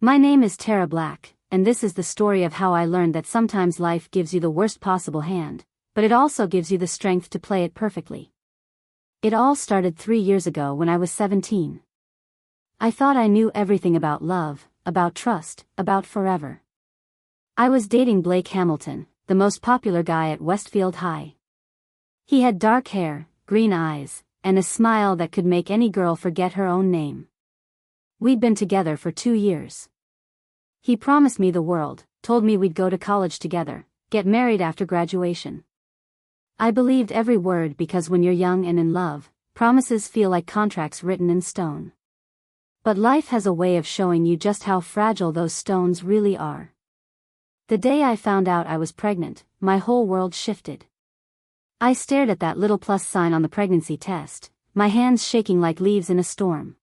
My name is Tara Black, and this is the story of how I learned that sometimes life gives you the worst possible hand, but it also gives you the strength to play it perfectly. It all started 3 years ago when I was 17. I thought I knew everything about love, about trust, about forever. I was dating Blake Hamilton, the most popular guy at Westfield High. He had dark hair, green eyes, and a smile that could make any girl forget her own name. We'd been together for 2 years. He promised me the world, told me we'd go to college together, get married after graduation. I believed every word because when you're young and in love, promises feel like contracts written in stone. But life has a way of showing you just how fragile those stones really are. The day I found out I was pregnant, my whole world shifted. I stared at that little plus sign on the pregnancy test, my hands shaking like leaves in a storm.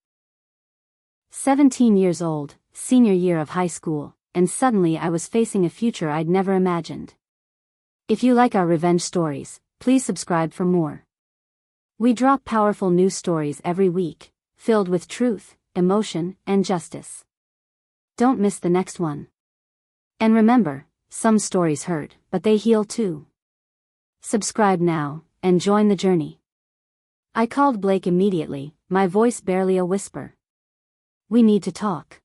17 years old, senior year of high school, and suddenly I was facing a future I'd never imagined. If you like our revenge stories, please subscribe for more. We drop powerful news stories every week, filled with truth, emotion, and justice. Don't miss the next one. And remember, some stories hurt, but they heal too. Subscribe now, and join the journey. I called Blake immediately, my voice barely a whisper. We need to talk.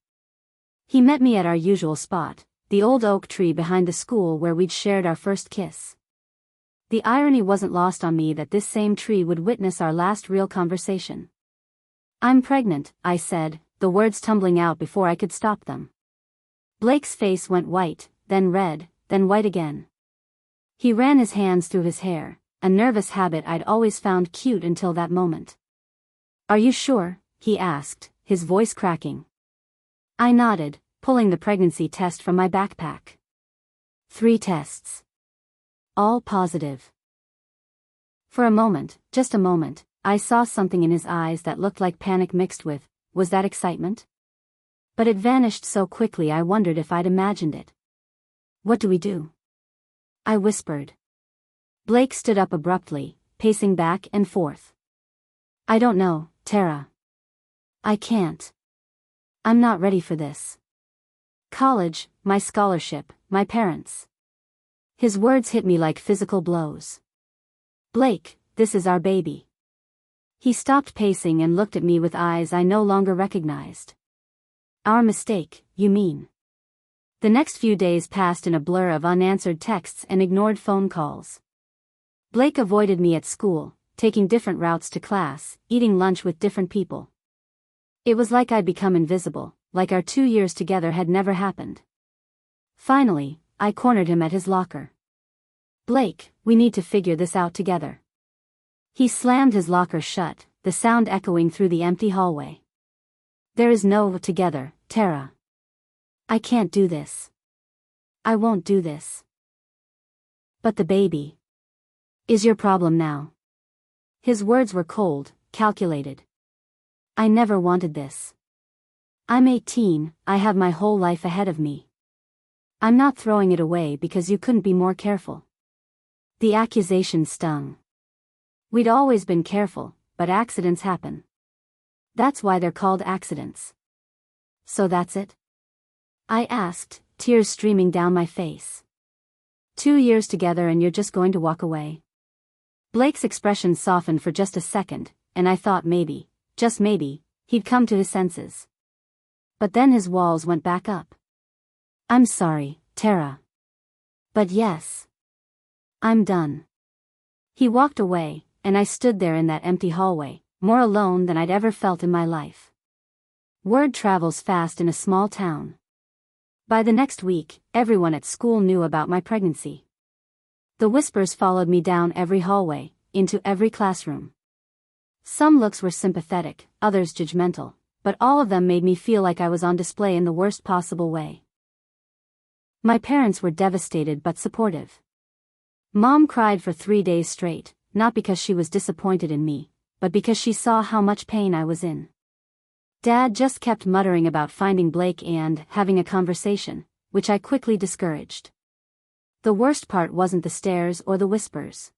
He met me at our usual spot, the old oak tree behind the school where we'd shared our first kiss. The irony wasn't lost on me that this same tree would witness our last real conversation. I'm pregnant, I said, the words tumbling out before I could stop them. Blake's face went white, then red, then white again. He ran his hands through his hair, a nervous habit I'd always found cute until that moment. Are you sure? He asked, his voice cracking. I nodded, pulling the pregnancy test from my backpack. 3 tests. All positive. For a moment, just a moment, I saw something in his eyes that looked like panic mixed with, was that excitement? But it vanished so quickly I wondered if I'd imagined it. What do we do? I whispered. Blake stood up abruptly, pacing back and forth. I don't know, Tara. I can't. I'm not ready for this. College, my scholarship, my parents. His words hit me like physical blows. Blake, this is our baby. He stopped pacing and looked at me with eyes I no longer recognized. Our mistake, you mean? The next few days passed in a blur of unanswered texts and ignored phone calls. Blake avoided me at school, taking different routes to class, eating lunch with different people. It was like I'd become invisible, like our 2 years together had never happened. Finally, I cornered him at his locker. Blake, we need to figure this out together. He slammed his locker shut, the sound echoing through the empty hallway. There is no together, Tara. I can't do this. I won't do this. But the baby is your problem now. His words were cold, calculated. I never wanted this. I'm 18, I have my whole life ahead of me. I'm not throwing it away because you couldn't be more careful. The accusation stung. We'd always been careful, but accidents happen. That's why they're called accidents. So that's it? I asked, tears streaming down my face. 2 years together and you're just going to walk away? Blake's expression softened for just a second, and I thought maybe, just maybe, he'd come to his senses. But then his walls went back up. I'm sorry, Tara. But yes. I'm done. He walked away, and I stood there in that empty hallway, more alone than I'd ever felt in my life. Word travels fast in a small town. By the next week, everyone at school knew about my pregnancy. The whispers followed me down every hallway, into every classroom. Some looks were sympathetic, others judgmental, but all of them made me feel like I was on display in the worst possible way. My parents were devastated but supportive. Mom cried for 3 days straight, not because she was disappointed in me, but because she saw how much pain I was in. Dad just kept muttering about finding Blake and having a conversation, which I quickly discouraged. The worst part wasn't the stares or the whispers.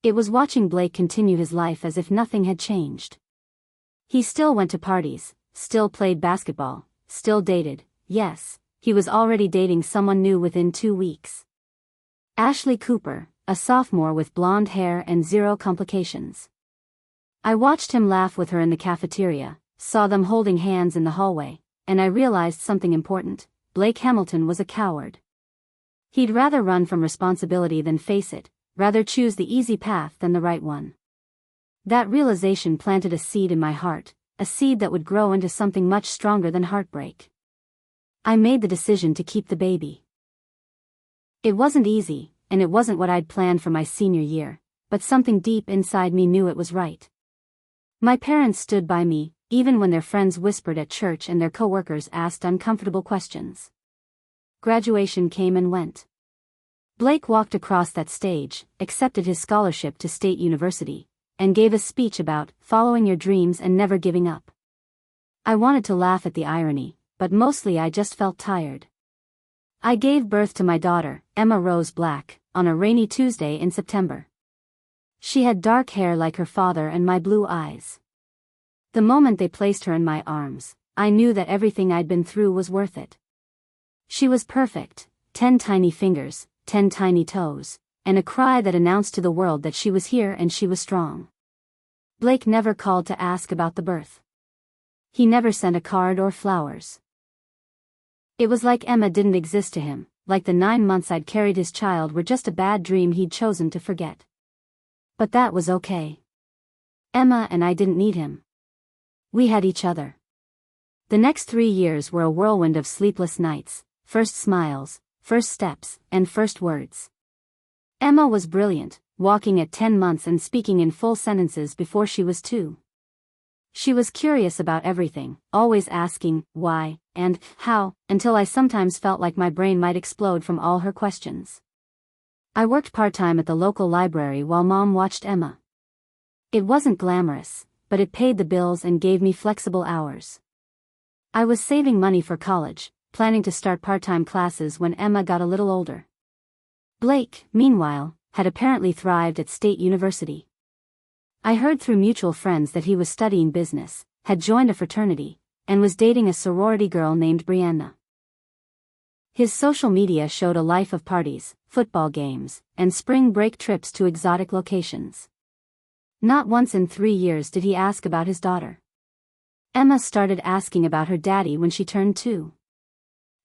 It was watching Blake continue his life as if nothing had changed. He still went to parties, still played basketball, still dated, yes, he was already dating someone new within 2 weeks. Ashley Cooper, a sophomore with blonde hair and zero complications. I watched him laugh with her in the cafeteria, saw them holding hands in the hallway, and I realized something important: Blake Hamilton was a coward. He'd rather run from responsibility than face it, rather choose the easy path than the right one. That realization planted a seed in my heart, a seed that would grow into something much stronger than heartbreak. I made the decision to keep the baby. It wasn't easy, and it wasn't what I'd planned for my senior year, but something deep inside me knew it was right. My parents stood by me, even when their friends whispered at church and their coworkers asked uncomfortable questions. Graduation came and went. Blake walked across that stage, accepted his scholarship to State University, and gave a speech about following your dreams and never giving up. I wanted to laugh at the irony, but mostly I just felt tired. I gave birth to my daughter, Emma Rose Black, on a rainy Tuesday in September. She had dark hair like her father and my blue eyes. The moment they placed her in my arms, I knew that everything I'd been through was worth it. She was perfect, 10 tiny fingers, 10 tiny toes, and a cry that announced to the world that she was here and she was strong. Blake never called to ask about the birth. He never sent a card or flowers. It was like Emma didn't exist to him, like the 9 months I'd carried his child were just a bad dream he'd chosen to forget. But that was okay. Emma and I didn't need him. We had each other. The next 3 years were a whirlwind of sleepless nights, first smiles, first steps, and first words. Emma was brilliant, walking at 10 months and speaking in full sentences before she was 2. She was curious about everything, always asking why and how, until I sometimes felt like my brain might explode from all her questions. I worked part-time at the local library while Mom watched Emma. It wasn't glamorous, but it paid the bills and gave me flexible hours. I was saving money for college, planning to start part-time classes when Emma got a little older. Blake, meanwhile, had apparently thrived at State University. I heard through mutual friends that he was studying business, had joined a fraternity, and was dating a sorority girl named Brianna. His social media showed a life of parties, football games, and spring break trips to exotic locations. Not once in 3 years did he ask about his daughter. Emma started asking about her daddy when she turned 2.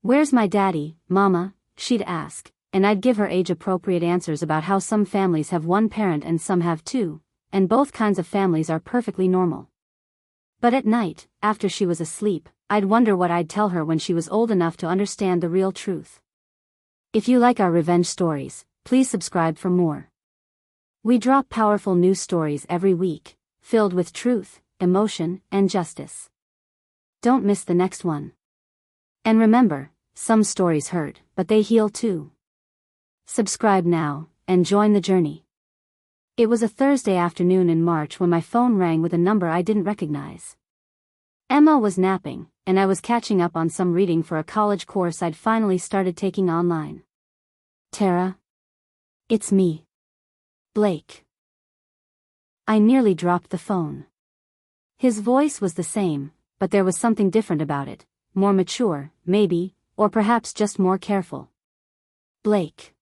"Where's my daddy, Mama?" she'd ask, and I'd give her age-appropriate answers about how some families have one parent and some have 2, and both kinds of families are perfectly normal. But at night, after she was asleep, I'd wonder what I'd tell her when she was old enough to understand the real truth. If you like our revenge stories, please subscribe for more. We drop powerful news stories every week, filled with truth, emotion, and justice. Don't miss the next one. And remember, some stories hurt, but they heal too. Subscribe now, and join the journey. It was a Thursday afternoon in March when my phone rang with a number I didn't recognize. Emma was napping, and I was catching up on some reading for a college course I'd finally started taking online. "Tara? It's me. Blake." I nearly dropped the phone. His voice was the same, but there was something different about it, more mature, maybe, or perhaps just more careful. "Blake."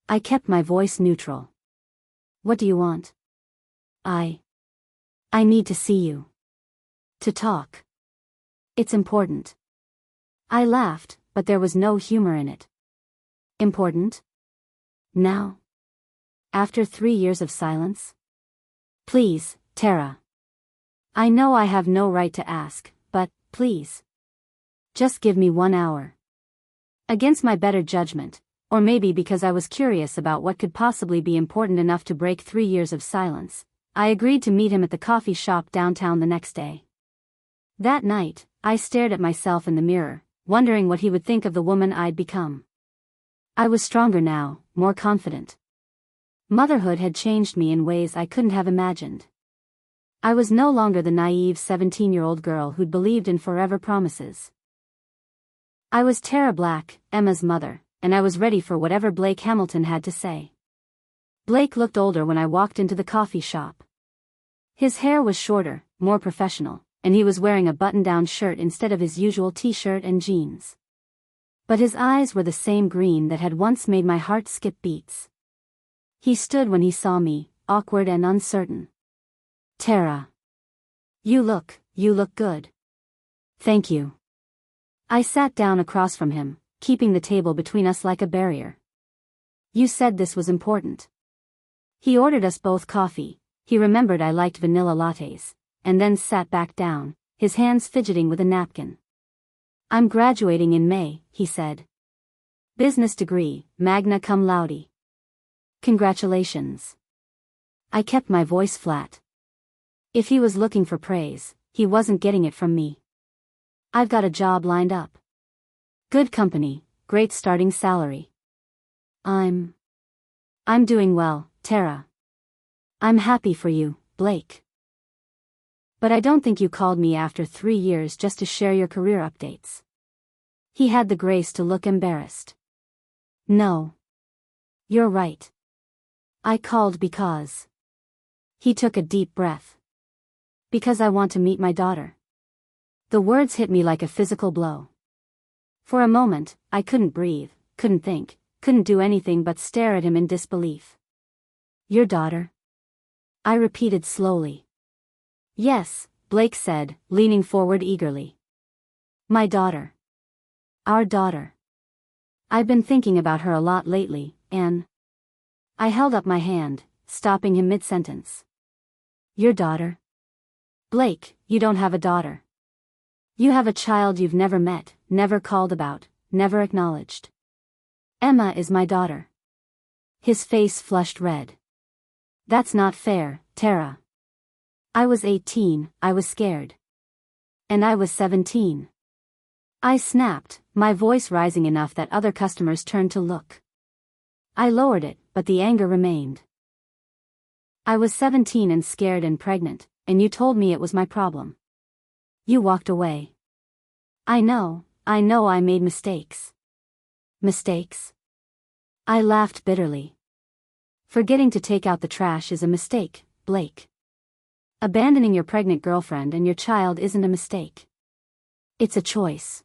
I kept my voice neutral. "What do you want?" I need to see you. To talk. It's important." I laughed, but there was no humor in it. "Important? Now? After 3 years of silence? Please, Tara. I know I have no right to ask, but, please. Just give me 1 hour." Against my better judgment, or maybe because I was curious about what could possibly be important enough to break 3 years of silence, I agreed to meet him at the coffee shop downtown the next day. That night, I stared at myself in the mirror, wondering what he would think of the woman I'd become. I was stronger now, more confident. Motherhood had changed me in ways I couldn't have imagined. I was no longer the naive 17-year-old girl who'd believed in forever promises. I was Tara Black, Emma's mother, and I was ready for whatever Blake Hamilton had to say. Blake looked older when I walked into the coffee shop. His hair was shorter, more professional, and he was wearing a button-down shirt instead of his usual t-shirt and jeans. But his eyes were the same green that had once made my heart skip beats. He stood when he saw me, awkward and uncertain. "Tara. You look good." "Thank you." I sat down across from him, keeping the table between us like a barrier. "You said this was important." He ordered us both coffee. He remembered I liked vanilla lattes, and then sat back down, his hands fidgeting with a napkin. "I'm graduating in May," he said. "Business degree, magna cum laude." "Congratulations." I kept my voice flat. If he was looking for praise, he wasn't getting it from me. "I've got a job lined up. Good company, great starting salary." I'm doing well, Tara. I'm happy for you, Blake. But I don't think you called me after 3 years just to share your career updates." He had the grace to look embarrassed. "No. You're right. I called because..." He took a deep breath. "Because I want to meet my daughter." The words hit me like a physical blow. For a moment, I couldn't breathe, couldn't think, couldn't do anything but stare at him in disbelief. "Your daughter?" I repeated slowly. "Yes," Blake said, leaning forward eagerly. "My daughter. Our daughter. I've been thinking about her a lot lately, and..." I held up my hand, stopping him mid-sentence. "Your daughter? Blake, you don't have a daughter. You have a child you've never met, never called about, never acknowledged." "Emma is my daughter." His face flushed red. "That's not fair, Tara. I was 18, I was scared. And I was 17. I snapped, my voice rising enough that other customers turned to look. I lowered it, but the anger remained. "I was 17 and scared and pregnant, and you told me it was my problem. You walked away. I know I made mistakes." "Mistakes?" I laughed bitterly. "Forgetting to take out the trash is a mistake, Blake. Abandoning your pregnant girlfriend and your child isn't a mistake. It's a choice.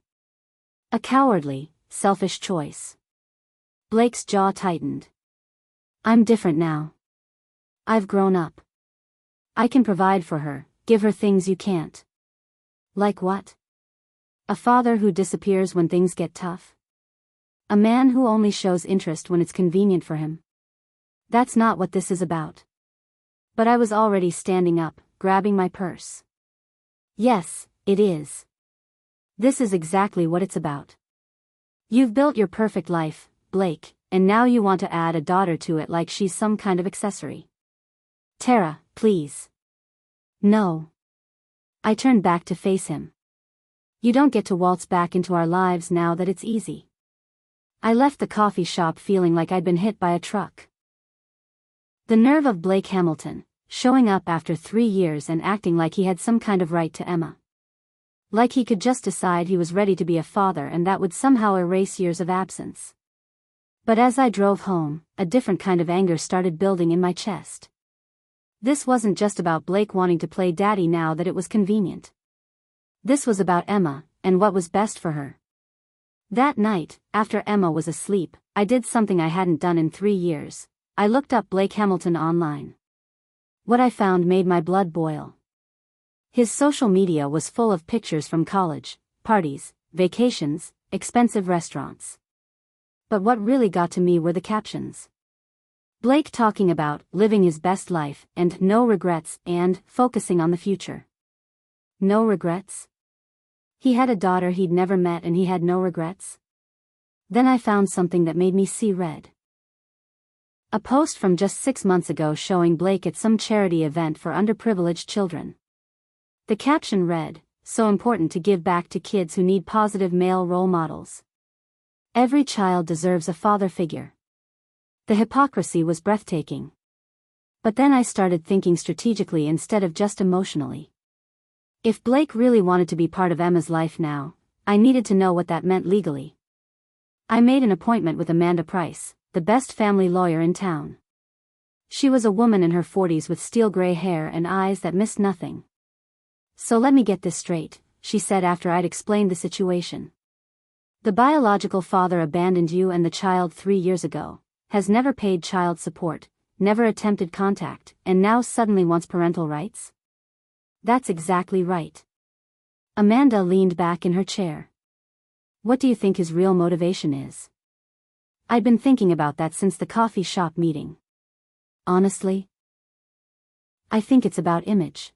A cowardly, selfish choice." Blake's jaw tightened. "I'm different now. I've grown up. I can provide for her, give her things you can't." "Like what?" "A father who disappears when things get tough. A man who only shows interest when it's convenient for him. That's not what this is about." But I was already standing up, grabbing my purse. "Yes, it is. This is exactly what it's about. You've built your perfect life, Blake, and now you want to add a daughter to it like she's some kind of accessory. Tara, please." "No." I turned back to face him. "You don't get to waltz back into our lives now that it's easy." I left the coffee shop feeling like I'd been hit by a truck. The nerve of Blake Hamilton, showing up after 3 years and acting like he had some kind of right to Emma. Like he could just decide he was ready to be a father and that would somehow erase years of absence. But as I drove home, a different kind of anger started building in my chest. This wasn't just about Blake wanting to play daddy now that it was convenient. This was about Emma, and what was best for her. That night, after Emma was asleep, I did something I hadn't done in 3 years. I looked up Blake Hamilton online. What I found made my blood boil. His social media was full of pictures from college, parties, vacations, expensive restaurants. But what really got to me were the captions. Blake talking about living his best life and no regrets and focusing on the future. No regrets? He had a daughter he'd never met and he had no regrets? Then I found something that made me see red. A post from just 6 months ago showing Blake at some charity event for underprivileged children. The caption read, "So important to give back to kids who need positive male role models. Every child deserves a father figure." The hypocrisy was breathtaking. But then I started thinking strategically instead of just emotionally. If Blake really wanted to be part of Emma's life now, I needed to know what that meant legally. I made an appointment with Amanda Price, the best family lawyer in town. She was a woman in her 40s with steel gray hair and eyes that missed nothing. So let me get this straight, she said after I'd explained the situation. The biological father abandoned you and the child 3 years ago, has never paid child support, never attempted contact, and now suddenly wants parental rights? That's exactly right. Amanda leaned back in her chair. What do you think his real motivation is? I'd been thinking about that since the coffee shop meeting. Honestly, I think it's about image.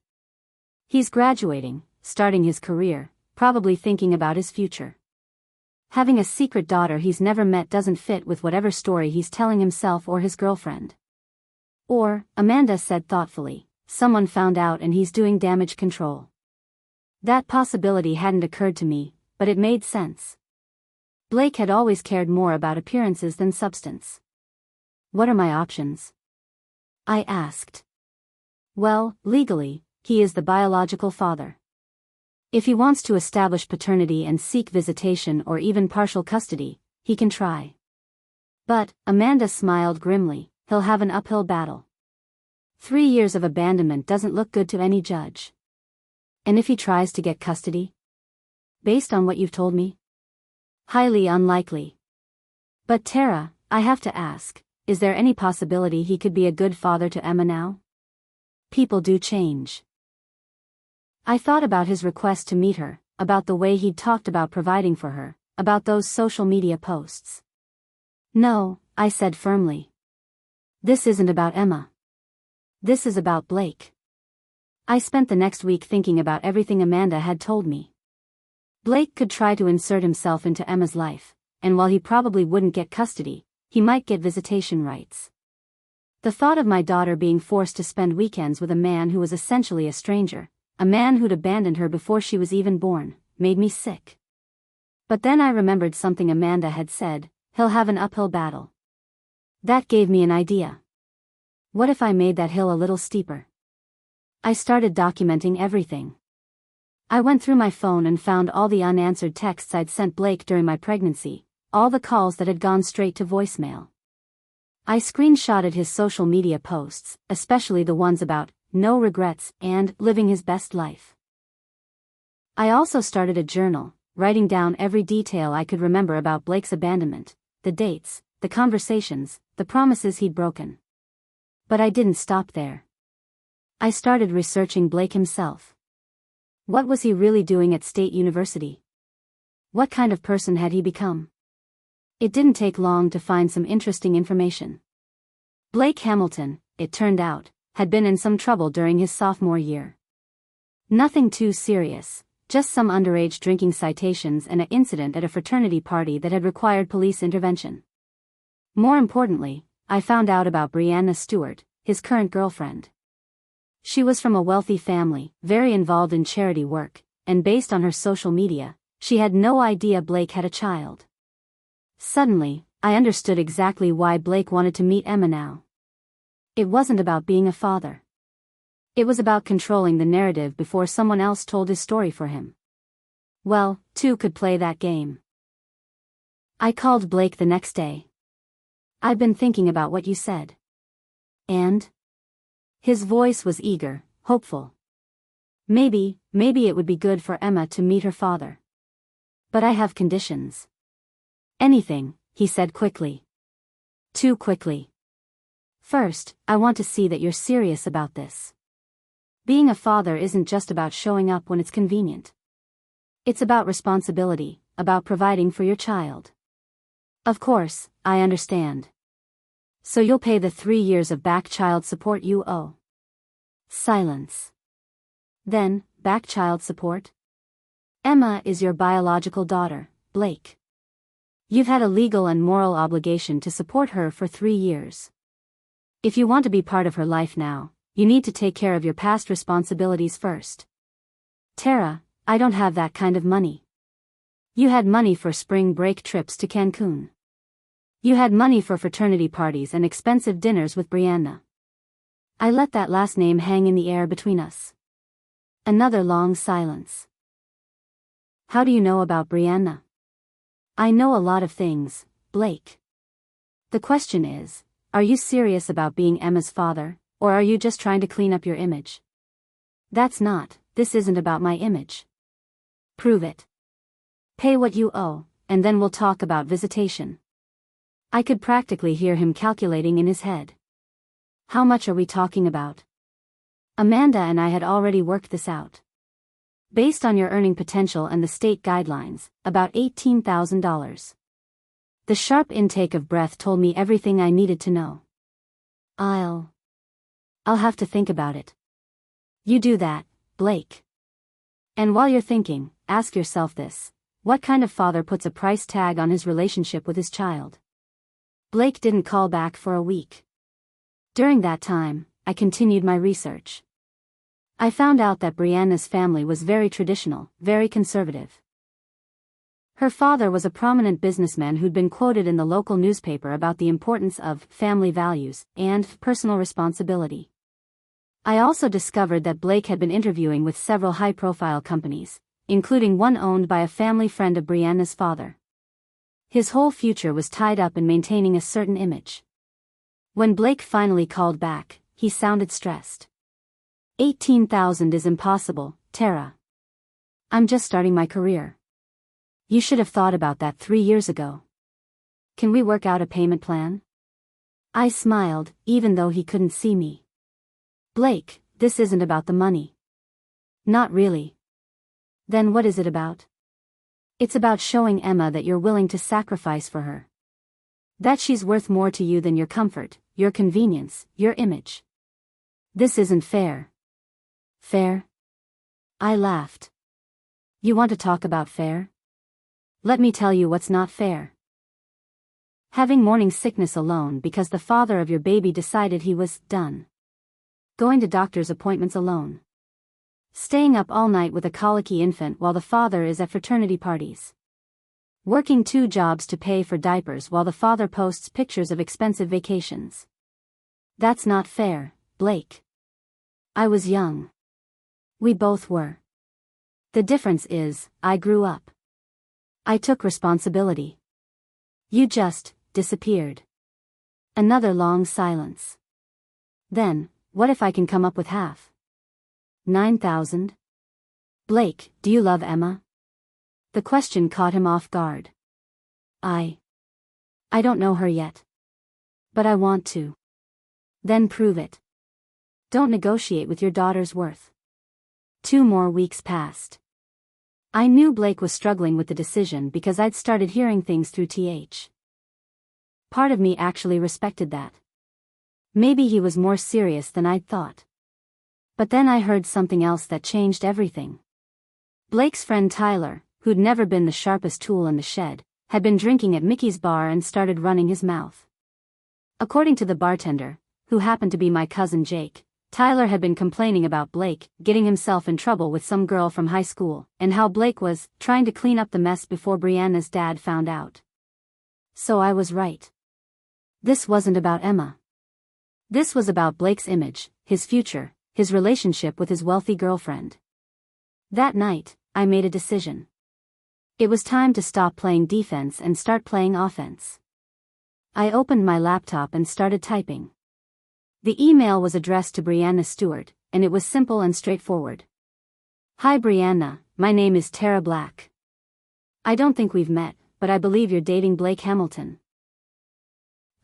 He's graduating, starting his career, probably thinking about his future. Having a secret daughter he's never met doesn't fit with whatever story he's telling himself or his girlfriend. Or, Amanda said thoughtfully, someone found out and he's doing damage control. That possibility hadn't occurred to me, but it made sense. Blake had always cared more about appearances than substance. What are my options? I asked. Well, legally, he is the biological father. If he wants to establish paternity and seek visitation or even partial custody, he can try. But, Amanda smiled grimly, he'll have an uphill battle. 3 years of abandonment doesn't look good to any judge. And if he tries to get custody? Based on what you've told me? Highly unlikely. But Tara, I have to ask, is there any possibility he could be a good father to Emma now? People do change. I thought about his request to meet her, about the way he'd talked about providing for her, about those social media posts. No, I said firmly. This isn't about Emma. This is about Blake. I spent the next week thinking about everything Amanda had told me. Blake could try to insert himself into Emma's life, and while he probably wouldn't get custody, he might get visitation rights. The thought of my daughter being forced to spend weekends with a man who was essentially a stranger, a man who'd abandoned her before she was even born, made me sick. But then I remembered something Amanda had said, he'll have an uphill battle. That gave me an idea. What if I made that hill a little steeper? I started documenting everything. I went through my phone and found all the unanswered texts I'd sent Blake during my pregnancy, all the calls that had gone straight to voicemail. I screenshotted his social media posts, especially the ones about no regrets and living his best life. I also started a journal, writing down every detail I could remember about Blake's abandonment, the dates, the conversations, the promises he'd broken. But I didn't stop there. I started researching Blake himself. What was he really doing at State University? What kind of person had he become? It didn't take long to find some interesting information. Blake Hamilton, it turned out, had been in some trouble during his sophomore year. Nothing too serious, just some underage drinking citations and an incident at a fraternity party that had required police intervention. More importantly, I found out about Brianna Stewart, his current girlfriend. She was from a wealthy family, very involved in charity work, and based on her social media, she had no idea Blake had a child. Suddenly, I understood exactly why Blake wanted to meet Emma now. It wasn't about being a father. It was about controlling the narrative before someone else told his story for him. Well, two could play that game. I called Blake the next day. I've been thinking about what you said. And? His voice was eager, hopeful. Maybe it would be good for Emma to meet her father. But I have conditions. Anything, he said quickly. Too quickly. First, I want to see that you're serious about this. Being a father isn't just about showing up when it's convenient. It's about responsibility, about providing for your child. Of course, I understand. So you'll pay the 3 years of back child support you owe. Silence. Then, back child support? Emma is your biological daughter, Blake. You've had a legal and moral obligation to support her for 3 years. If you want to be part of her life now, you need to take care of your past responsibilities first. Tara, I don't have that kind of money. You had money for spring break trips to Cancun. You had money for fraternity parties and expensive dinners with Brianna. I let that last name hang in the air between us. Another long silence. How do you know about Brianna? I know a lot of things, Blake. The question is, are you serious about being Emma's father, or are you just trying to clean up your image? That's not, this isn't about my image. Prove it. Pay what you owe, and then we'll talk about visitation. I could practically hear him calculating in his head. How much are we talking about? Amanda and I had already worked this out. Based on your earning potential and the state guidelines, about $18,000. The sharp intake of breath told me everything I needed to know. I'll have to think about it. You do that, Blake. And while you're thinking, ask yourself this: what kind of father puts a price tag on his relationship with his child? Blake didn't call back for a week. During that time, I continued my research. I found out that Brianna's family was very traditional, very conservative. Her father was a prominent businessman who'd been quoted in the local newspaper about the importance of family values and personal responsibility. I also discovered that Blake had been interviewing with several high-profile companies, including one owned by a family friend of Brianna's father. His whole future was tied up in maintaining a certain image. When Blake finally called back, he sounded stressed. 18,000 is impossible, Tara. I'm just starting my career. You should have thought about that 3 years ago. Can we work out a payment plan? I smiled, even though he couldn't see me. Blake, this isn't about the money. Not really. Then what is it about? It's about showing Emma that you're willing to sacrifice for her. That she's worth more to you than your comfort, your convenience, your image. This isn't fair. Fair? I laughed. You want to talk about fair? Let me tell you what's not fair. Having morning sickness alone because the father of your baby decided he was done. Going to doctor's appointments alone. Staying up all night with a colicky infant while the father is at fraternity parties. Working 2 jobs to pay for diapers while the father posts pictures of expensive vacations. That's not fair, Blake. I was young. We both were. The difference is, I grew up. I took responsibility. You just disappeared. Another long silence. Then, what if I can come up with half? 9,000? Blake, do you love Emma? The question caught him off guard. I don't know her yet. But I want to. Then prove it. Don't negotiate with your daughter's worth. 2 more weeks passed. I knew Blake was struggling with the decision because I'd started hearing things through TH. Part of me actually respected that. Maybe he was more serious than I'd thought. But then I heard something else that changed everything. Blake's friend Tyler, who'd never been the sharpest tool in the shed, had been drinking at Mickey's bar and started running his mouth. According to the bartender, who happened to be my cousin Jake, Tyler had been complaining about Blake getting himself in trouble with some girl from high school, and how Blake was trying to clean up the mess before Brianna's dad found out. So I was right. This wasn't about Emma. This was about Blake's image, his future, his relationship with his wealthy girlfriend. That night, I made a decision. It was time to stop playing defense and start playing offense. I opened my laptop and started typing. The email was addressed to Brianna Stewart, and it was simple and straightforward. Hi Brianna, my name is Tara Black. I don't think we've met, but I believe you're dating Blake Hamilton.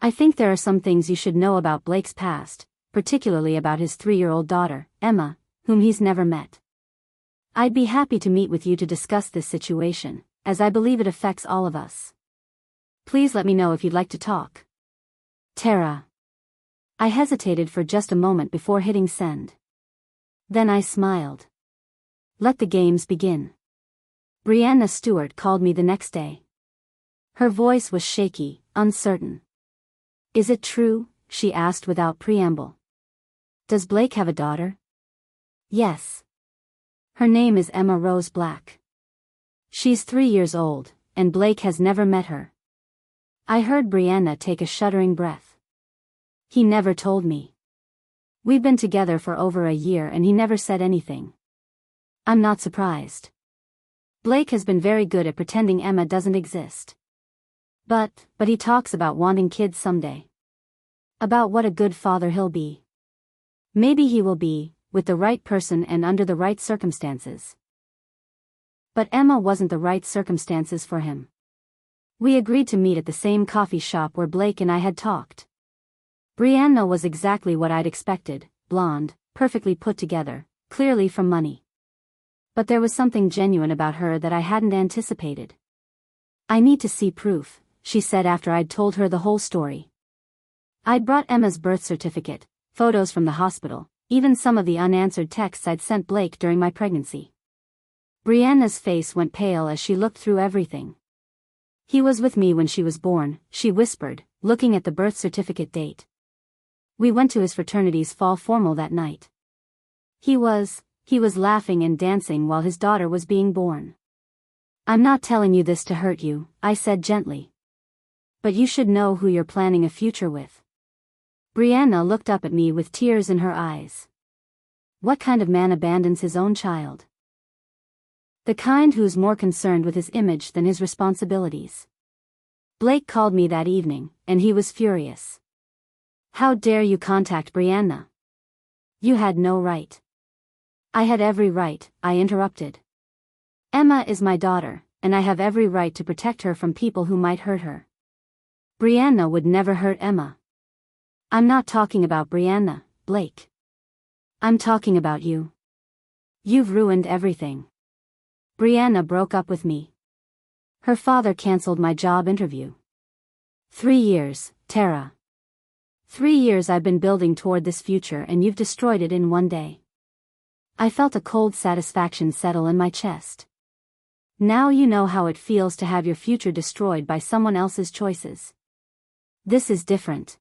I think there are some things you should know about Blake's past, particularly about his 3-year-old daughter, Emma, whom he's never met. I'd be happy to meet with you to discuss this situation, as I believe it affects all of us. Please let me know if you'd like to talk. Tara. I hesitated for just a moment before hitting send. Then I smiled. Let the games begin. Brianna Stewart called me the next day. Her voice was shaky, uncertain. Is it true? She asked without preamble. Does Blake have a daughter? Yes. Her name is Emma Rose Black. She's 3 years old, and Blake has never met her. I heard Brianna take a shuddering breath. He never told me. We've been together for over a year and he never said anything. I'm not surprised. Blake has been very good at pretending Emma doesn't exist. But he talks about wanting kids someday. About what a good father he'll be. Maybe he will be, with the right person and under the right circumstances. But Emma wasn't the right circumstances for him. We agreed to meet at the same coffee shop where Blake and I had talked. Brianna was exactly what I'd expected, blonde, perfectly put together, clearly from money. But there was something genuine about her that I hadn't anticipated. "I need to see proof," she said after I'd told her the whole story. I'd brought Emma's birth certificate, photos from the hospital, even some of the unanswered texts I'd sent Blake during my pregnancy. Brianna's face went pale as she looked through everything. "He was with me when she was born," she whispered, looking at the birth certificate date. "We went to his fraternity's fall formal that night. He was laughing and dancing while his daughter was being born." "I'm not telling you this to hurt you," I said gently. "But you should know who you're planning a future with." Brianna looked up at me with tears in her eyes. "What kind of man abandons his own child?" "The kind who's more concerned with his image than his responsibilities." Blake called me that evening, and he was furious. "How dare you contact Brianna? You had no right." "I had every right," I interrupted. "Emma is my daughter, and I have every right to protect her from people who might hurt her. Brianna would never hurt Emma." "I'm not talking about Brianna, Blake. I'm talking about you. You've ruined everything." Brianna broke up with me. Her father canceled my job interview. 3 years, Tara. 3 years I've been building toward this future and you've destroyed it in one day. I felt a cold satisfaction settle in my chest. Now you know how it feels to have your future destroyed by someone else's choices. This is different.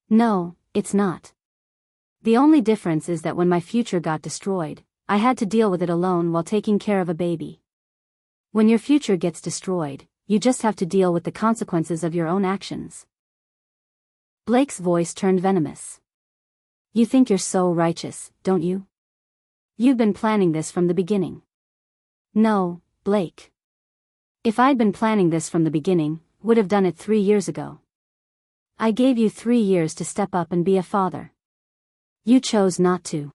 No, it's not. The only difference is that when my future got destroyed, I had to deal with it alone while taking care of a baby. When your future gets destroyed, you just have to deal with the consequences of your own actions. Blake's voice turned venomous. "You think you're so righteous, don't you? You've been planning this from the beginning." "No, Blake. If I'd been planning this from the beginning, would have done it 3 years ago. I gave you 3 years to step up and be a father. You chose not to.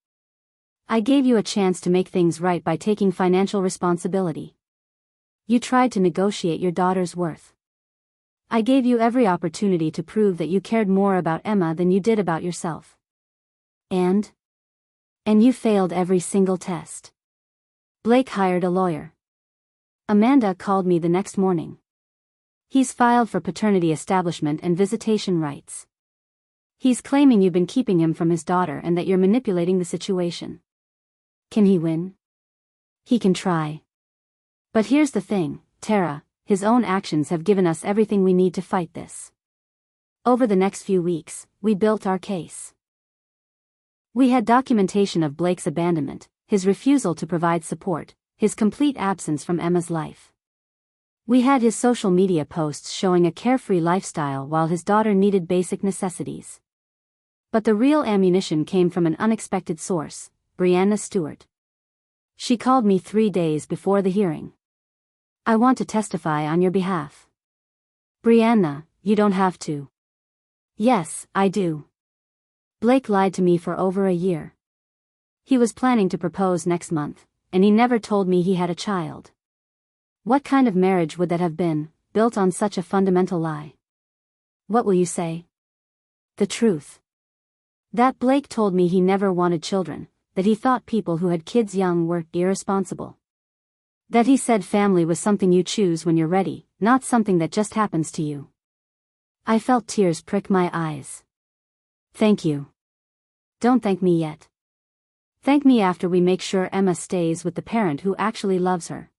I gave you a chance to make things right by taking financial responsibility. You tried to negotiate your daughter's worth. I gave you every opportunity to prove that you cared more about Emma than you did about yourself. And you failed every single test." Blake hired a lawyer. Amanda called me the next morning. "He's filed for paternity establishment and visitation rights. He's claiming you've been keeping him from his daughter and that you're manipulating the situation. Can he win? He can try. But here's the thing, Tara, his own actions have given us everything we need to fight this." Over the next few weeks, we built our case. We had documentation of Blake's abandonment, his refusal to provide support, his complete absence from Emma's life. We had his social media posts showing a carefree lifestyle while his daughter needed basic necessities. But the real ammunition came from an unexpected source, Brianna Stewart. She called me 3 days before the hearing. "I want to testify on your behalf." "Brianna, you don't have to." "Yes, I do. Blake lied to me for over a year. He was planning to propose next month, and he never told me he had a child. What kind of marriage would that have been, built on such a fundamental lie? What will you say?" "The truth. That Blake told me he never wanted children, that he thought people who had kids young were irresponsible. That he said family was something you choose when you're ready, not something that just happens to you." I felt tears prick my eyes. "Thank you. Don't thank me yet. Thank me after we make sure Emma stays with the parent who actually loves her."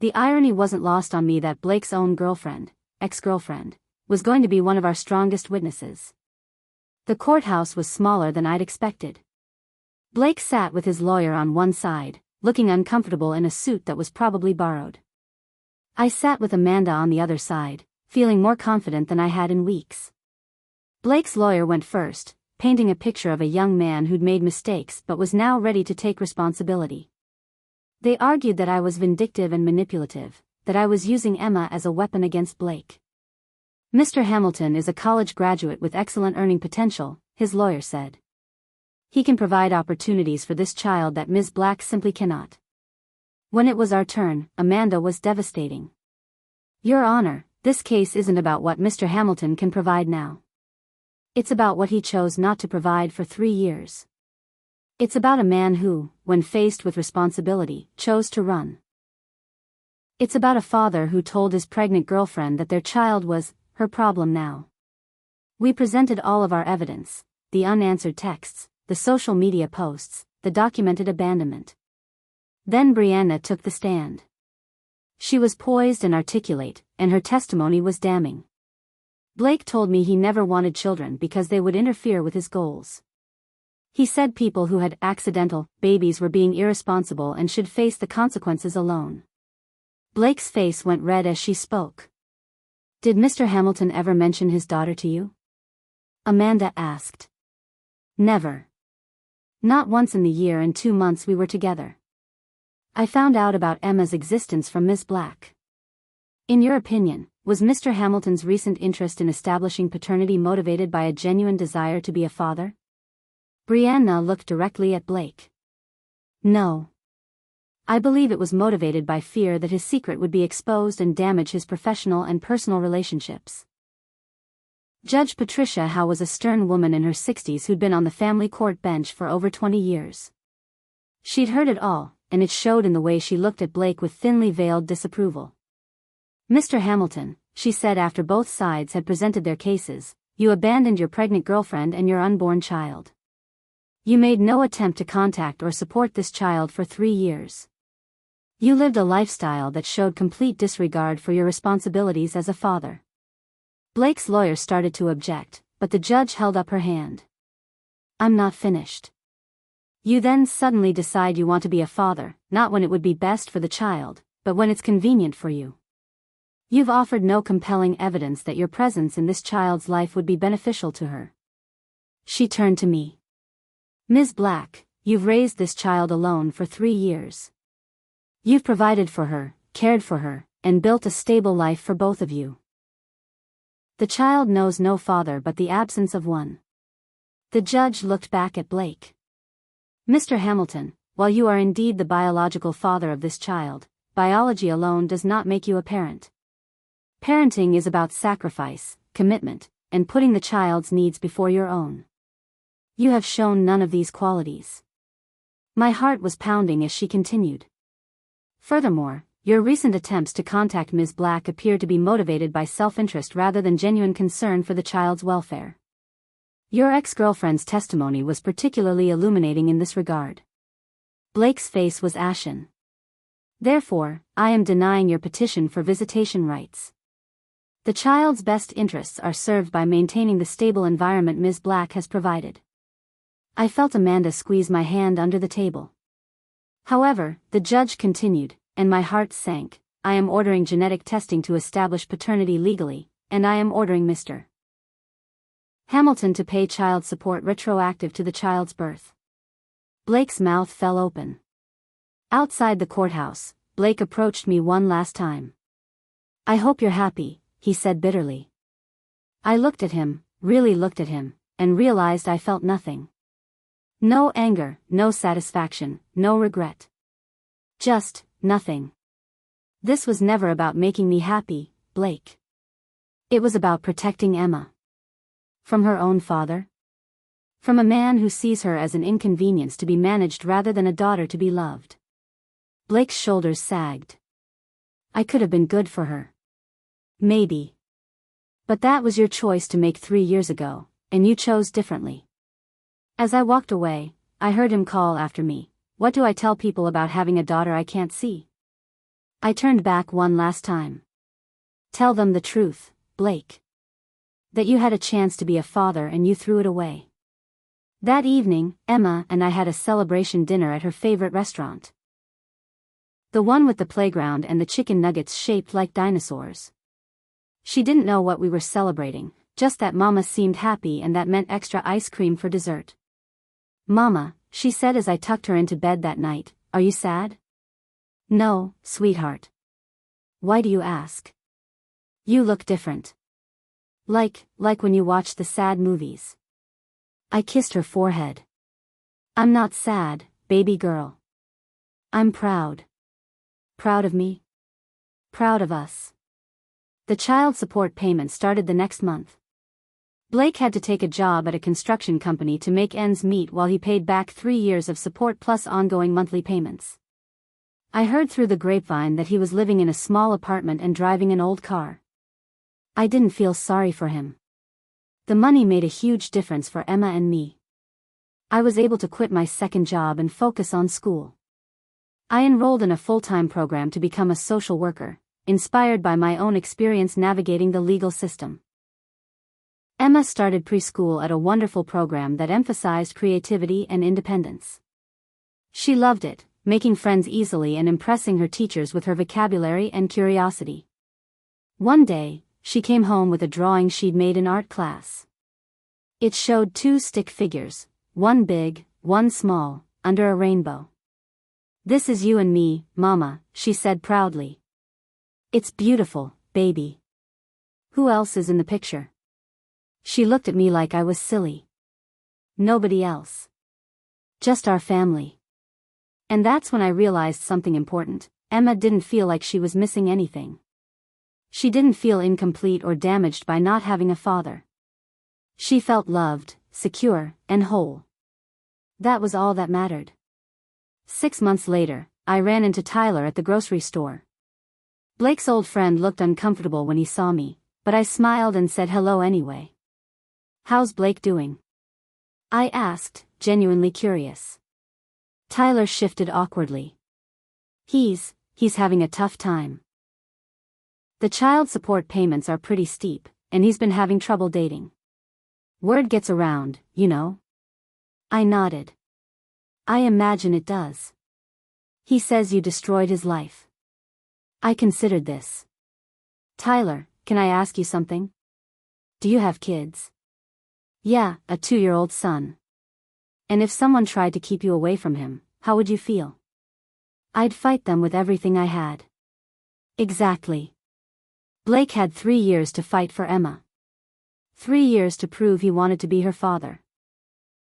The irony wasn't lost on me that Blake's own ex-girlfriend, was going to be one of our strongest witnesses. The courthouse was smaller than I'd expected. Blake sat with his lawyer on one side, looking uncomfortable in a suit that was probably borrowed. I sat with Amanda on the other side, feeling more confident than I had in weeks. Blake's lawyer went first, painting a picture of a young man who'd made mistakes but was now ready to take responsibility. They argued that I was vindictive and manipulative, that I was using Emma as a weapon against Blake. "Mr. Hamilton is a college graduate with excellent earning potential," his lawyer said. He can provide opportunities for this child that Ms. Black simply cannot. When it was our turn, Amanda was devastating. Your Honor, this case isn't about what Mr. Hamilton can provide now. It's about what he chose not to provide for 3 years. It's about a man who, when faced with responsibility, chose to run. It's about a father who told his pregnant girlfriend that their child was her problem now. We presented all of our evidence, the unanswered texts, the social media posts, the documented abandonment. Then Brianna took the stand. She was poised and articulate, and her testimony was damning. Blake told me he never wanted children because they would interfere with his goals. He said people who had accidental babies were being irresponsible and should face the consequences alone. Blake's face went red as she spoke. Did Mr. Hamilton ever mention his daughter to you? Amanda asked. Never. Not once in the year and 2 months we were together. I found out about Emma's existence from Miss Black. In your opinion, was Mr. Hamilton's recent interest in establishing paternity motivated by a genuine desire to be a father? Brianna looked directly at Blake. No. I believe it was motivated by fear that his secret would be exposed and damage his professional and personal relationships. Judge Patricia Howe was a stern woman in her 60s who'd been on the family court bench for over 20 years. She'd heard it all, and it showed in the way she looked at Blake with thinly veiled disapproval. Mr. Hamilton, she said after both sides had presented their cases, you abandoned your pregnant girlfriend and your unborn child. You made no attempt to contact or support this child for 3 years. You lived a lifestyle that showed complete disregard for your responsibilities as a father. Blake's lawyer started to object, but the judge held up her hand. I'm not finished. You then suddenly decide you want to be a father, not when it would be best for the child, but when it's convenient for you. You've offered no compelling evidence that your presence in this child's life would be beneficial to her. She turned to me. Ms. Black, you've raised this child alone for 3 years. You've provided for her, cared for her, and built a stable life for both of you. The child knows no father but the absence of one. The judge looked back at Blake. Mr. Hamilton, while you are indeed the biological father of this child, biology alone does not make you a parent. Parenting is about sacrifice, commitment, and putting the child's needs before your own. You have shown none of these qualities. My heart was pounding as she continued. Furthermore, your recent attempts to contact Ms. Black appear to be motivated by self-interest rather than genuine concern for the child's welfare. Your ex-girlfriend's testimony was particularly illuminating in this regard. Blake's face was ashen. Therefore, I am denying your petition for visitation rights. The child's best interests are served by maintaining the stable environment Ms. Black has provided. I felt Amanda squeeze my hand under the table. However, the judge continued, and my heart sank. I am ordering genetic testing to establish paternity legally, and I am ordering Mr. Hamilton to pay child support retroactive to the child's birth. Blake's mouth fell open. Outside the courthouse, Blake approached me one last time. I hope you're happy, he said bitterly. I looked at him, really looked at him, and realized I felt nothing. No anger, no satisfaction, no regret. Just nothing. This was never about making me happy, Blake. It was about protecting Emma. From her own father? From a man who sees her as an inconvenience to be managed rather than a daughter to be loved. Blake's shoulders sagged. I could have been good for her. Maybe. But that was your choice to make 3 years ago, and you chose differently. As I walked away, I heard him call after me, what do I tell people about having a daughter I can't see? I turned back one last time. Tell them the truth, Blake. That you had a chance to be a father and you threw it away. That evening, Emma and I had a celebration dinner at her favorite restaurant. The one with the playground and the chicken nuggets shaped like dinosaurs. She didn't know what we were celebrating, just that Mama seemed happy and that meant extra ice cream for dessert. Mama, she said as I tucked her into bed that night, are you sad? No, sweetheart. Why do you ask? You look different. Like when you watch the sad movies. I kissed her forehead. I'm not sad, baby girl. I'm proud. Proud of me? Proud of us. The child support payment started the next month. Blake had to take a job at a construction company to make ends meet while he paid back 3 years of support plus ongoing monthly payments. I heard through the grapevine that he was living in a small apartment and driving an old car. I didn't feel sorry for him. The money made a huge difference for Emma and me. I was able to quit my second job and focus on school. I enrolled in a full-time program to become a social worker, inspired by my own experience navigating the legal system. Emma started preschool at a wonderful program that emphasized creativity and independence. She loved it, making friends easily and impressing her teachers with her vocabulary and curiosity. One day, she came home with a drawing she'd made in art class. It showed 2 stick figures, one big, one small, under a rainbow. "This is you and me, Mama," she said proudly. "It's beautiful, baby. Who else is in the picture?" She looked at me like I was silly. "Nobody else. Just our family." And that's when I realized something important. Emma didn't feel like she was missing anything. She didn't feel incomplete or damaged by not having a father. She felt loved, secure, and whole. That was all that mattered. 6 months later, I ran into Tyler at the grocery store. Blake's old friend looked uncomfortable when he saw me, but I smiled and said hello anyway. "How's Blake doing?" I asked, genuinely curious. Tyler shifted awkwardly. He's having a tough time. The child support payments are pretty steep, and he's been having trouble dating. Word gets around, you know. I nodded. I imagine it does. He says you destroyed his life. I considered this. Tyler, can I ask you something? Do you have kids? Yeah, a 2-year-old son. And if someone tried to keep you away from him, how would you feel? I'd fight them with everything I had. Exactly. Blake had 3 years to fight for Emma. 3 years to prove he wanted to be her father.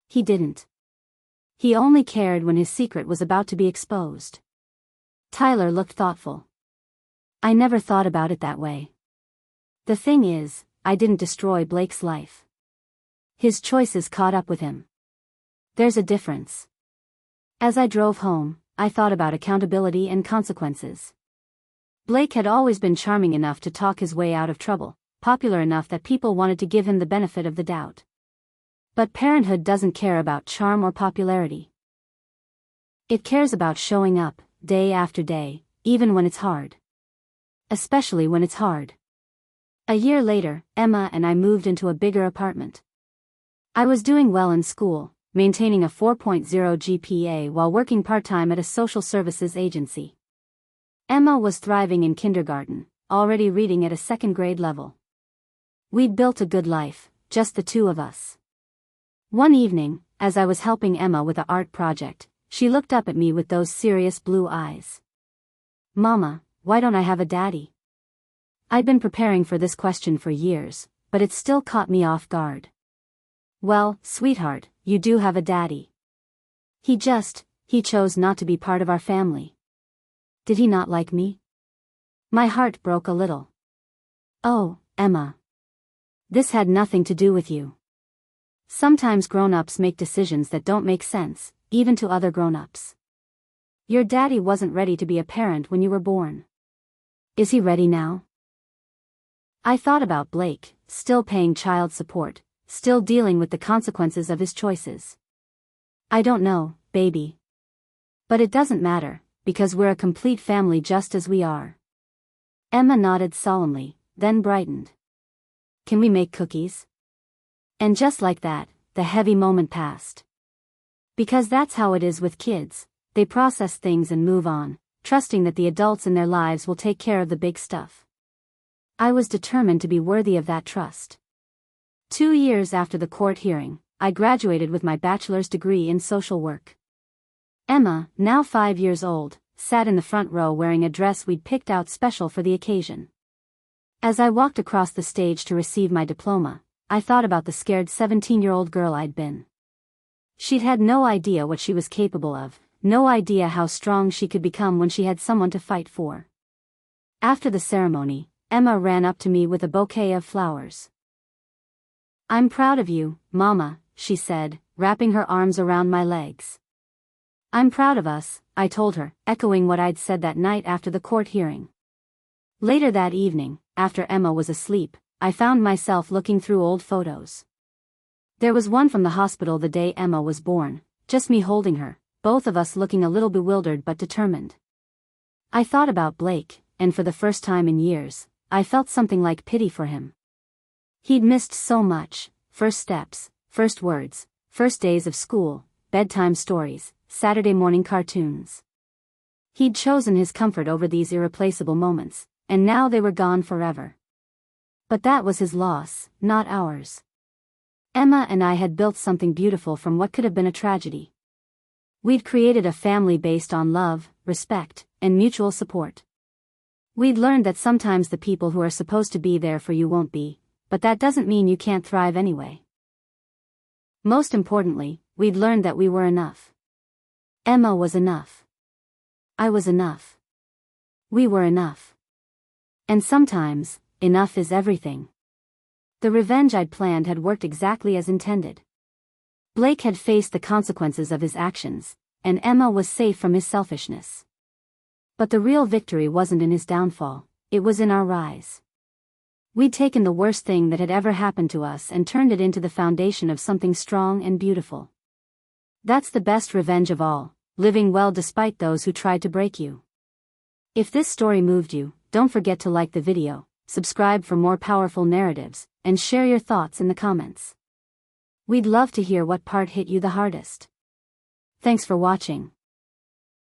He didn't. He only cared when his secret was about to be exposed. Tyler looked thoughtful. I never thought about it that way. The thing is, I didn't destroy Blake's life. His choices caught up with him. There's a difference. As I drove home, I thought about accountability and consequences. Blake had always been charming enough to talk his way out of trouble, popular enough that people wanted to give him the benefit of the doubt. But parenthood doesn't care about charm or popularity. It cares about showing up, day after day, even when it's hard. Especially when it's hard. A year later, Emma and I moved into a bigger apartment. I was doing well in school, maintaining a 4.0 GPA while working part-time at a social services agency. Emma was thriving in kindergarten, already reading at a 2nd grade level. We'd built a good life, just the 2 of us. One evening, as I was helping Emma with an art project, she looked up at me with those serious blue eyes. "Mama, why don't I have a daddy?" I'd been preparing for this question for years, but it still caught me off guard. "Well, sweetheart, you do have a daddy. He chose not to be part of our family." Did he not like me? My heart broke a little. "Oh, Emma. This had nothing to do with you. Sometimes grown-ups make decisions that don't make sense, even to other grown-ups. Your daddy wasn't ready to be a parent when you were born. Is he ready now?" I thought about Blake, still paying child support, still dealing with the consequences of his choices. "I don't know, baby. But it doesn't matter, because we're a complete family just as we are." Emma nodded solemnly, then brightened. "Can we make cookies?" And just like that, the heavy moment passed. Because that's how it is with kids, they process things and move on, trusting that the adults in their lives will take care of the big stuff. I was determined to be worthy of that trust. 2 years after the court hearing, I graduated with my bachelor's degree in social work. Emma, now 5 years old, sat in the front row wearing a dress we'd picked out special for the occasion. As I walked across the stage to receive my diploma, I thought about the scared 17-year-old girl I'd been. She'd had no idea what she was capable of, no idea how strong she could become when she had someone to fight for. After the ceremony, Emma ran up to me with a bouquet of flowers. "I'm proud of you, Mama," she said, wrapping her arms around my legs. "I'm proud of us," I told her, echoing what I'd said that night after the court hearing. Later that evening, after Emma was asleep, I found myself looking through old photos. There was one from the hospital the day Emma was born, just me holding her, both of us looking a little bewildered but determined. I thought about Blake, and for the first time in years, I felt something like pity for him. He'd missed so much: first steps, first words, first days of school, bedtime stories, Saturday morning cartoons. He'd chosen his comfort over these irreplaceable moments, and now they were gone forever. But that was his loss, not ours. Emma and I had built something beautiful from what could have been a tragedy. We'd created a family based on love, respect, and mutual support. We'd learned that sometimes the people who are supposed to be there for you won't be, but that doesn't mean you can't thrive anyway. Most importantly, we'd learned that we were enough. Emma was enough. I was enough. We were enough. And sometimes, enough is everything. The revenge I'd planned had worked exactly as intended. Blake had faced the consequences of his actions, and Emma was safe from his selfishness. But the real victory wasn't in his downfall, it was in our rise. We'd taken the worst thing that had ever happened to us and turned it into the foundation of something strong and beautiful. That's the best revenge of all, living well despite those who tried to break you. If this story moved you, don't forget to like the video, subscribe for more powerful narratives, and share your thoughts in the comments. We'd love to hear what part hit you the hardest. Thanks for watching.